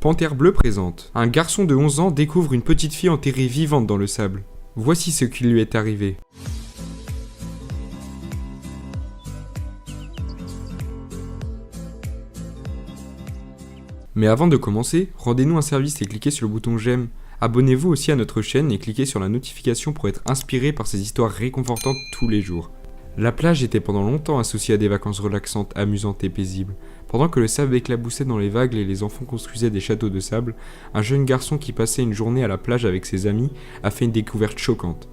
Panthère Bleue présente. Un garçon de 11 ans découvre une petite fille enterrée vivante dans le sable. Voici ce qui lui est arrivé. Mais avant de commencer, rendez-nous un service et cliquez sur le bouton j'aime. Abonnez-vous aussi à notre chaîne et cliquez sur la notification pour être inspiré par ces histoires réconfortantes tous les jours. La plage était pendant longtemps associée à des vacances relaxantes, amusantes et paisibles. Pendant que le sable éclaboussait dans les vagues et les enfants construisaient des châteaux de sable, un jeune garçon qui passait une journée à la plage avec ses amis a fait une découverte choquante,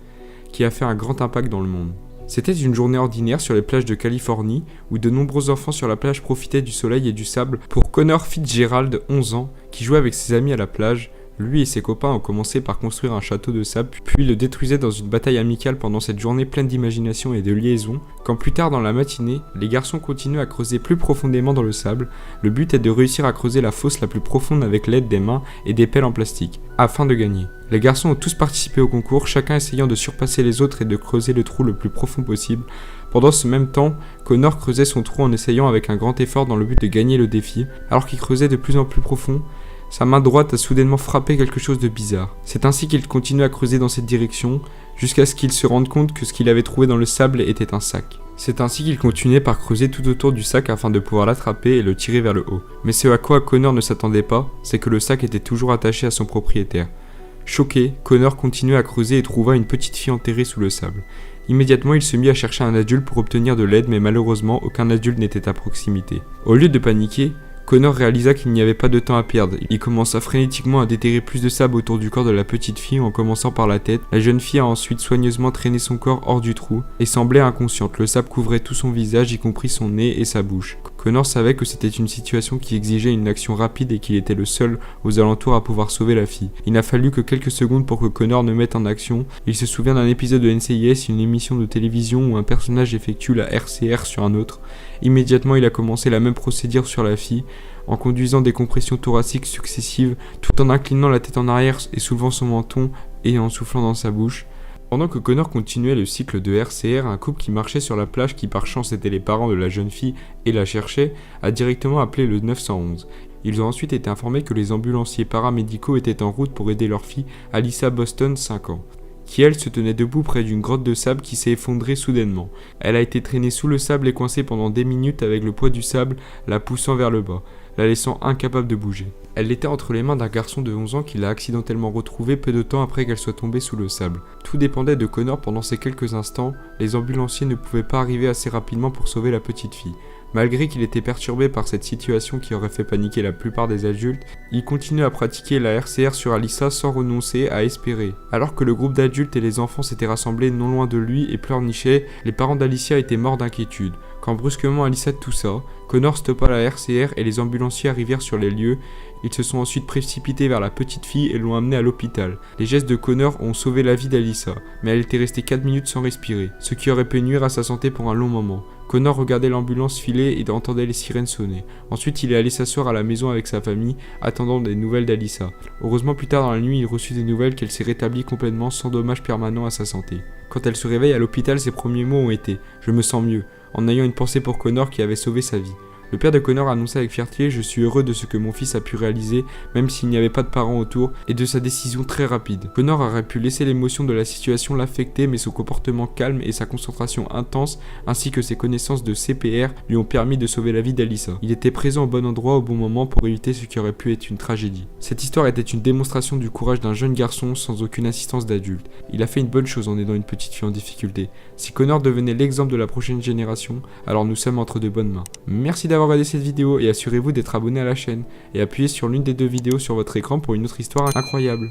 qui a fait un grand impact dans le monde. C'était une journée ordinaire sur les plages de Californie, où de nombreux enfants sur la plage profitaient du soleil et du sable. Pour Connor Fitzgerald, 11 ans, qui jouait avec ses amis à la plage, lui et ses copains ont commencé par construire un château de sable, puis le détruisaient dans une bataille amicale pendant cette journée pleine d'imagination et de liaison, quand plus tard dans la matinée, les garçons continuent à creuser plus profondément dans le sable. Le but est de réussir à creuser la fosse la plus profonde avec l'aide des mains et des pelles en plastique, afin de gagner. Les garçons ont tous participé au concours, chacun essayant de surpasser les autres et de creuser le trou le plus profond possible. Pendant ce même temps, Connor creusait son trou en essayant avec un grand effort dans le but de gagner le défi. Alors qu'il creusait de plus en plus profond, sa main droite a soudainement frappé quelque chose de bizarre. C'est ainsi qu'il continue à creuser dans cette direction, jusqu'à ce qu'il se rende compte que ce qu'il avait trouvé dans le sable était un sac. C'est ainsi qu'il continuait par creuser tout autour du sac afin de pouvoir l'attraper et le tirer vers le haut. Mais ce à quoi Connor ne s'attendait pas, c'est que le sac était toujours attaché à son propriétaire. Choqué, Connor continuait à creuser et trouva une petite fille enterrée sous le sable. Immédiatement, il se mit à chercher un adulte pour obtenir de l'aide, mais malheureusement, aucun adulte n'était à proximité. Au lieu de paniquer, Connor réalisa qu'il n'y avait pas de temps à perdre. Il commença frénétiquement à déterrer plus de sable autour du corps de la petite fille en commençant par la tête. La jeune fille a ensuite soigneusement traîné son corps hors du trou et semblait inconsciente. Le sable couvrait tout son visage, y compris son nez et sa bouche. Connor savait que c'était une situation qui exigeait une action rapide et qu'il était le seul aux alentours à pouvoir sauver la fille. Il n'a fallu que quelques secondes pour que Connor ne mette en action. Il se souvient d'un épisode de NCIS, une émission de télévision où un personnage effectue la RCR sur un autre. Immédiatement, il a commencé la même procédure sur la fille, en conduisant des compressions thoraciques successives, tout en inclinant la tête en arrière et soulevant son menton et en soufflant dans sa bouche. Pendant que Connor continuait le cycle de RCR, un couple qui marchait sur la plage, qui par chance étaient les parents de la jeune fille et la cherchait, a directement appelé le 911. Ils ont ensuite été informés que les ambulanciers paramédicaux étaient en route pour aider leur fille, Alyssa Boston, 5 ans, qui elle se tenait debout près d'une grotte de sable qui s'est effondrée soudainement. Elle a été traînée sous le sable et coincée pendant des minutes avec le poids du sable la poussant vers le bas, la laissant incapable de bouger. Elle était entre les mains d'un garçon de 11 ans qui l'a accidentellement retrouvée peu de temps après qu'elle soit tombée sous le sable. Tout dépendait de Connor pendant ces quelques instants, les ambulanciers ne pouvaient pas arriver assez rapidement pour sauver la petite fille. Malgré qu'il était perturbé par cette situation qui aurait fait paniquer la plupart des adultes, il continue à pratiquer la RCR sur Alyssa sans renoncer à espérer. Alors que le groupe d'adultes et les enfants s'étaient rassemblés non loin de lui et pleurnichaient, les parents d'Alyssa étaient morts d'inquiétude. Quand brusquement Alyssa toussa, Connor stoppa la RCR et les ambulanciers arrivèrent sur les lieux. Ils se sont ensuite précipités vers la petite fille et l'ont amenée à l'hôpital. Les gestes de Connor ont sauvé la vie d'Alyssa, mais elle était restée 4 minutes sans respirer, ce qui aurait pu nuire à sa santé pour un long moment. Connor regardait l'ambulance filer et entendait les sirènes sonner. Ensuite, il est allé s'asseoir à la maison avec sa famille, attendant des nouvelles d'Alyssa. Heureusement, plus tard dans la nuit, il reçut des nouvelles qu'elle s'est rétablie complètement sans dommage permanent à sa santé. Quand elle se réveille à l'hôpital, ses premiers mots ont été « Je me sens mieux », en ayant une pensée pour Connor qui avait sauvé sa vie. Le père de Connor annonça avec fierté « Je suis heureux de ce que mon fils a pu réaliser, même s'il n'y avait pas de parents autour, et de sa décision très rapide. » Connor aurait pu laisser l'émotion de la situation l'affecter, mais son comportement calme et sa concentration intense, ainsi que ses connaissances de CPR, lui ont permis de sauver la vie d'Alyssa. Il était présent au bon endroit au bon moment pour éviter ce qui aurait pu être une tragédie. Cette histoire était une démonstration du courage d'un jeune garçon sans aucune assistance d'adulte. Il a fait une bonne chose en aidant une petite fille en difficulté. Si Connor devenait l'exemple de la prochaine génération, alors nous sommes entre de bonnes mains. Merci d'avoir regardé cette vidéo et assurez-vous d'être abonné à la chaîne et appuyez sur l'une des deux vidéos sur votre écran pour une autre histoire incroyable.